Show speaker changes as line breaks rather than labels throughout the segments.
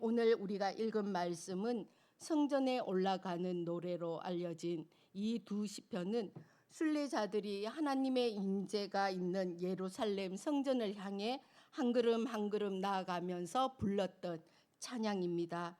오늘 우리가 읽은 말씀은 성전에 올라가는 노래로 알려진 이 두 시편은 순례자들이 하나님의 임재가 있는 예루살렘 성전을 향해 한 걸음 한 걸음 나아가면서 불렀던 찬양입니다.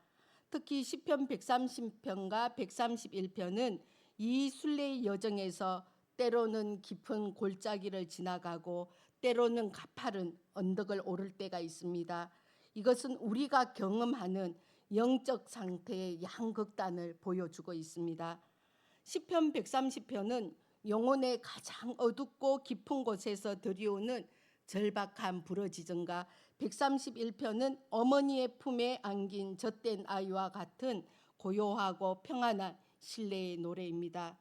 특히 시편 130편과 131편은 이 순례의 여정에서 때로는 깊은 골짜기를 지나가고 때로는 가파른 언덕을 오를 때가 있습니다. 이것은 우리가 경험하는 영적 상태의 양극단을 보여주고 있습니다. 시편 130편은 영혼의 가장 어둡고 깊은 곳에서 들이오는 절박한 부르짖음과 131편은 어머니의 품에 안긴 젖된 아이와 같은 고요하고 평안한 신뢰의 노래입니다.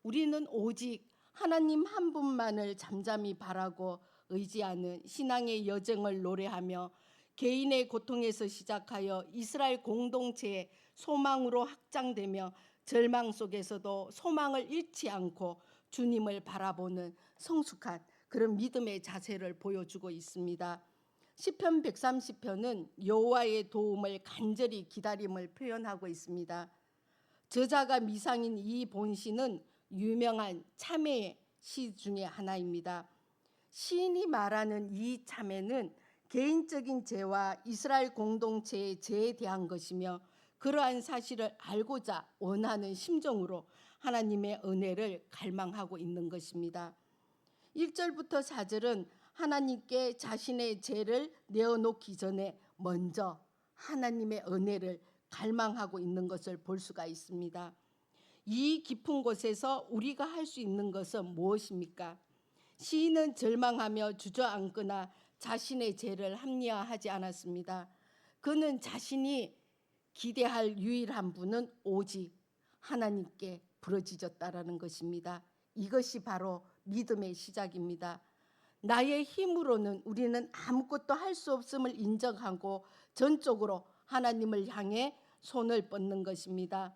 우리는 오직 하나님 한 분만을 잠잠히 바라고 의지하는 신앙의 여정을 노래하며 개인의 고통에서 시작하여 이스라엘 공동체의 소망으로 확장되며 절망 속에서도 소망을 잃지 않고 주님을 바라보는 성숙한 그런 믿음의 자세를 보여주고 있습니다. 시편 130편은 여호와의 도움을 간절히 기다림을 표현하고 있습니다. 저자가 미상인 이 본시는 유명한 참회의 시 중에 하나입니다. 시인이 말하는 이 참회는 개인적인 죄와 이스라엘 공동체의 죄에 대한 것이며 그러한 사실을 알고자 원하는 심정으로 하나님의 은혜를 갈망하고 있는 것입니다. 1절부터 4절은 하나님께 자신의 죄를 내어놓기 전에 먼저 하나님의 은혜를 갈망하고 있는 것을 볼 수가 있습니다. 이 깊은 곳에서 우리가 할 수 있는 것은 무엇입니까? 시인은 절망하며 주저앉거나 자신의 죄를 합리화하지 않았습니다. 그는 자신이 기대할 유일한 분은 오직 하나님께 부르짖었다라는 것입니다. 이것이 바로 믿음의 시작입니다. 나의 힘으로는 우리는 아무것도 할 수 없음을 인정하고 전적으로 하나님을 향해 손을 뻗는 것입니다.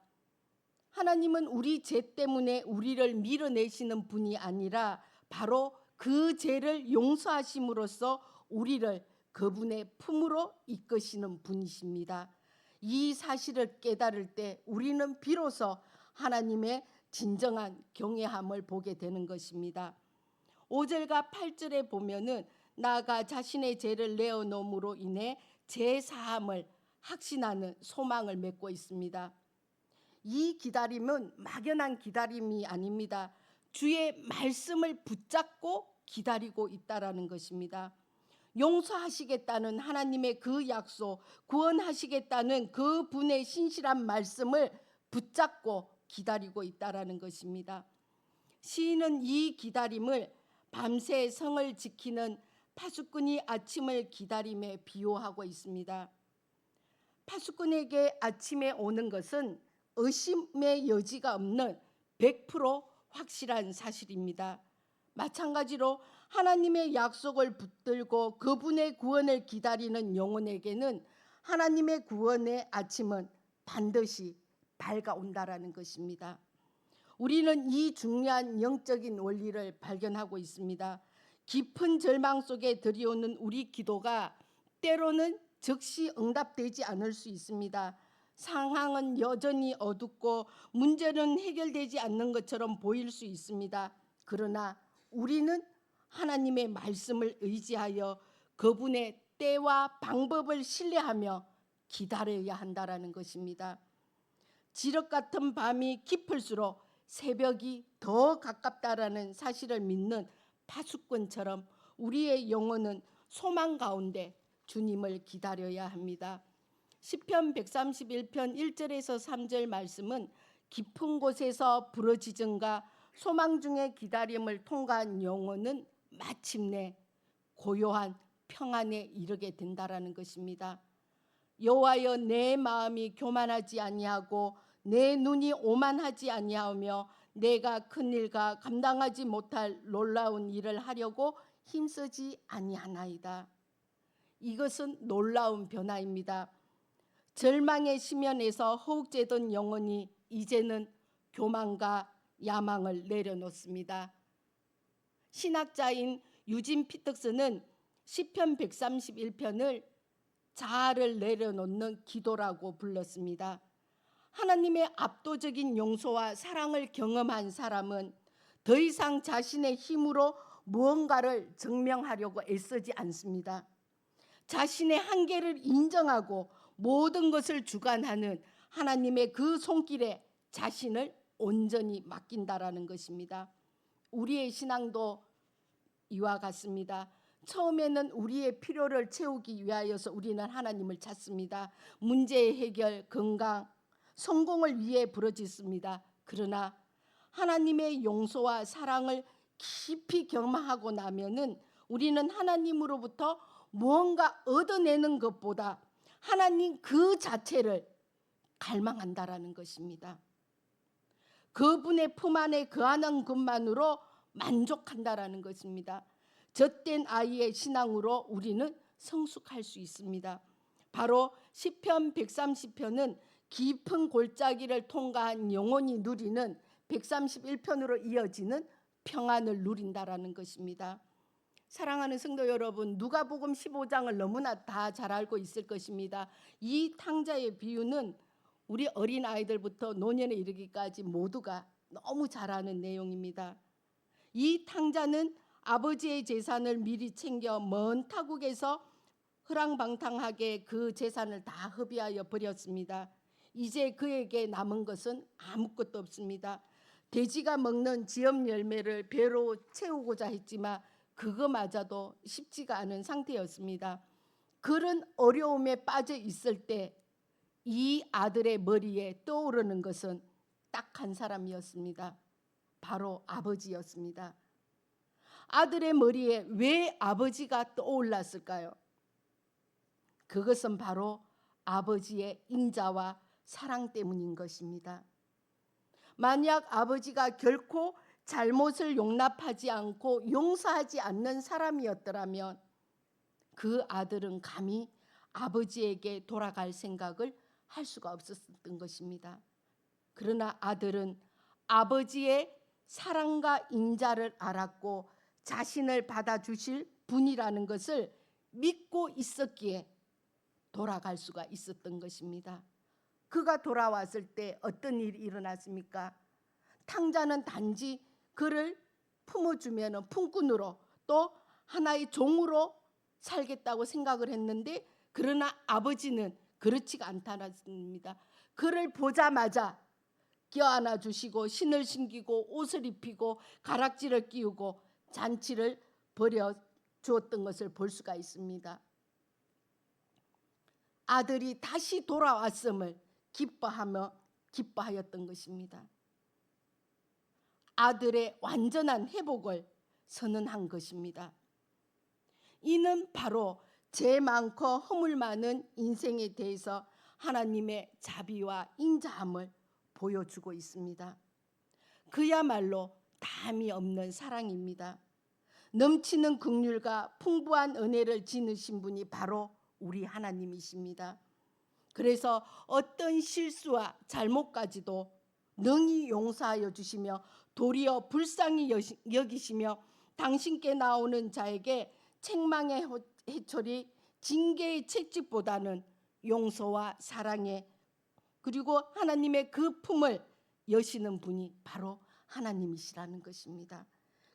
하나님은 우리 죄 때문에 우리를 밀어내시는 분이 아니라 바로 그 죄를 용서하심으로써 우리를 그분의 품으로 이끄시는 분이십니다. 이 사실을 깨달을 때 우리는 비로소 하나님의 진정한 경외함을 보게 되는 것입니다. 5절과 8절에 보면은 나아가 자신의 죄를 내어놓음으로 인해 죄 사함을 확신하는 소망을 맺고 있습니다. 이 기다림은 막연한 기다림이 아닙니다. 주의 말씀을 붙잡고 기다리고 있다라는 것입니다. 용서하시겠다는 하나님의 그 약속, 구원하시겠다는 그 분의 신실한 말씀을 붙잡고 기다리고 있다라는 것입니다. 시인은 이 기다림을 밤새 성을 지키는 파수꾼이 아침을 기다림에 비유하고 있습니다. 파수꾼에게 아침에 오는 것은 의심의 여지가 없는 100% 확실한 사실입니다. 마찬가지로 하나님의 약속을 붙들고 그분의 구원을 기다리는 영혼에게는 하나님의 구원의 아침은 반드시 밝아온다라는 것입니다. 우리는 이 중요한 영적인 원리를 발견하고 있습니다. 깊은 절망 속에 들이오는 우리 기도가 때로는 즉시 응답되지 않을 수 있습니다. 상황은 여전히 어둡고 문제는 해결되지 않는 것처럼 보일 수 있습니다. 그러나 우리는 하나님의 말씀을 의지하여 그분의 때와 방법을 신뢰하며 기다려야 한다라는 것입니다. 지륵 같은 밤이 깊을수록 새벽이 더 가깝다라는 사실을 믿는 파수꾼처럼 우리의 영혼은 소망 가운데 주님을 기다려야 합니다. 시편 131편 1절에서 3절 말씀은 깊은 곳에서 부르짖음과 소망 중의 기다림을 통과한 영혼은 마침내 고요한 평안에 이르게 된다라는 것입니다. 여호와여, 내 마음이 교만하지 아니하고 내 눈이 오만하지 아니하며 내가 큰 일과 감당하지 못할 놀라운 일을 하려고 힘쓰지 아니하나이다. 이것은 놀라운 변화입니다. 절망의 심연에서 허욱되던 영혼이 이제는 교만과 야망을 내려놓습니다. 신학자인 유진 피터슨은 시편 131편을 자아를 내려놓는 기도라고 불렀습니다. 하나님의 압도적인 용서와 사랑을 경험한 사람은 더 이상 자신의 힘으로 무언가를 증명하려고 애쓰지 않습니다. 자신의 한계를 인정하고 모든 것을 주관하는 하나님의 그 손길에 자신을 온전히 맡긴다라는 것입니다. 우리의 신앙도 이와 같습니다. 처음에는 우리의 필요를 채우기 위하여서 우리는 하나님을 찾습니다. 문제의 해결, 건강, 성공을 위해 부르짖습니다. 그러나 하나님의 용서와 사랑을 깊이 경험하고 나면은 우리는 하나님으로부터 무언가 얻어내는 것보다 하나님 그 자체를 갈망한다라는 것입니다. 그분의 품 안에 거하는 것만으로 만족한다라는 것입니다. 젖된 아이의 신앙으로 우리는 성숙할 수 있습니다. 바로 시편 130편은 깊은 골짜기를 통과한 영혼이 누리는 131편으로 이어지는 평안을 누린다라는 것입니다. 사랑하는 성도 여러분, 누가복음 15장을 너무나 다 잘 알고 있을 것입니다. 이 탕자의 비유는 우리 어린아이들부터 노년에 이르기까지 모두가 너무 잘 아는 내용입니다. 이 탕자는 아버지의 재산을 미리 챙겨 먼 타국에서 허랑방탕하게 그 재산을 다 허비하여 버렸습니다. 이제 그에게 남은 것은 아무것도 없습니다. 돼지가 먹는 지엽 열매를 배로 채우고자 했지만 그거마저도 쉽지가 않은 상태였습니다. 그런 어려움에 빠져 있을 때 이 아들의 머리에 떠오르는 것은 딱 한 사람이었습니다. 바로 아버지였습니다. 아들의 머리에 왜 아버지가 떠올랐을까요? 그것은 바로 아버지의 인자와 사랑 때문인 것입니다. 만약 아버지가 결코 잘못을 용납하지 않고 용서하지 않는 사람이었더라면 그 아들은 감히 아버지에게 돌아갈 생각을 할 수가 없었던 것입니다. 그러나 아들은 아버지의 사랑과 인자를 알았고 자신을 받아주실 분이라는 것을 믿고 있었기에 돌아갈 수가 있었던 것입니다. 그가 돌아왔을 때 어떤 일이 일어났습니까? 탕자는 단지 그를 품어주면 품꾼으로 또 하나의 종으로 살겠다고 생각을 했는데, 그러나 아버지는 그렇지가 않다습니다. 그를 보자마자 껴안아 주시고 신을 신기고 옷을 입히고 가락지를 끼우고 잔치를 벌여 주었던 것을 볼 수가 있습니다. 아들이 다시 돌아왔음을 기뻐하였던 것입니다. 아들의 완전한 회복을 선언한 것입니다. 이는 바로 죄 많고 허물 많은 인생에 대해서 하나님의 자비와 인자함을 보여주고 있습니다. 그야말로 담이 없는 사랑입니다. 넘치는 긍휼과 풍부한 은혜를 지니신 분이 바로 우리 하나님이십니다. 그래서 어떤 실수와 잘못까지도 능히 용서하여 주시며 도리어 불쌍히 여기시며 당신께 나오는 자에게 책망의 해초리, 징계의 채찍보다는 용서와 사랑의 그리고 하나님의 그 품을 여시는 분이 바로 하나님이시라는 것입니다.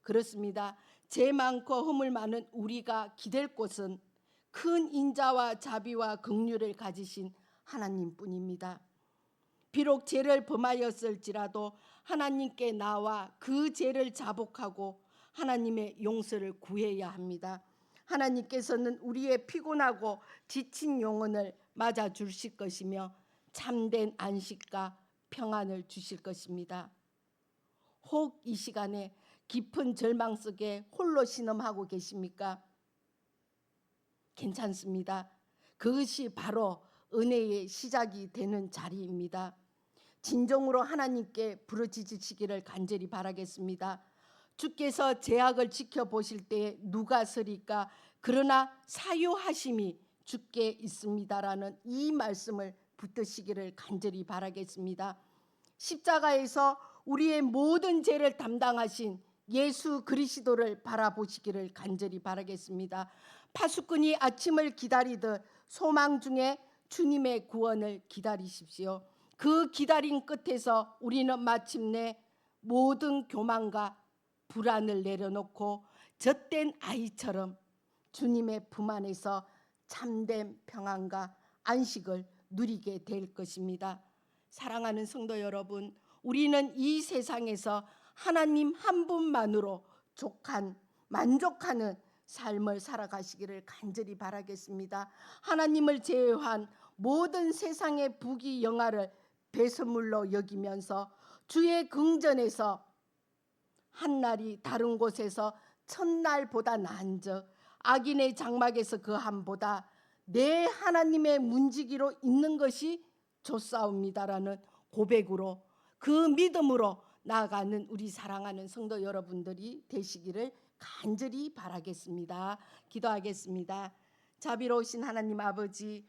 그렇습니다. 죄 많고 허물 많은 우리가 기댈 곳은 큰 인자와 자비와 긍휼을 가지신 하나님뿐입니다. 비록 죄를 범하였을지라도 하나님께 나와 그 죄를 자복하고 하나님의 용서를 구해야 합니다. 하나님께서는 우리의 피곤하고 지친 영혼을 맞아 주실 것이며 참된 안식과 평안을 주실 것입니다. 혹 이 시간에 깊은 절망 속에 홀로 신음하고 계십니까? 괜찮습니다. 그것이 바로 은혜의 시작이 되는 자리입니다. 진정으로 하나님께 부르짖으시기를 간절히 바라겠습니다. 주께서 제약을 지켜보실 때 누가 서리까? 그러나 사유하심이 주께 있습니다라는 이 말씀을 붙드시기를 간절히 바라겠습니다. 십자가에서 우리의 모든 죄를 담당하신 예수 그리스도를 바라보시기를 간절히 바라겠습니다. 파수꾼이 아침을 기다리듯 소망 중에 주님의 구원을 기다리십시오. 그 기다림 끝에서 우리는 마침내 모든 교만과 불안을 내려놓고 젖된 아이처럼 주님의 품 안에서 참된 평안과 안식을 누리게 될 것입니다. 사랑하는 성도 여러분, 우리는 이 세상에서 하나님 한 분만으로 만족하는 삶을 살아가시기를 간절히 바라겠습니다. 하나님을 제외한 모든 세상의 부귀 영화를 배설물로 여기면서 주의 긍전에서 한날이 다른 곳에서 첫날보다 나은즉 악인의 장막에서 그함보다 내 하나님의 문지기로 있는 것이 좋사옵니다라는 고백으로 그 믿음으로 나아가는 우리 사랑하는 성도 여러분들이 되시기를 간절히 바라겠습니다. 기도하겠습니다. 자비로우신 하나님 아버지,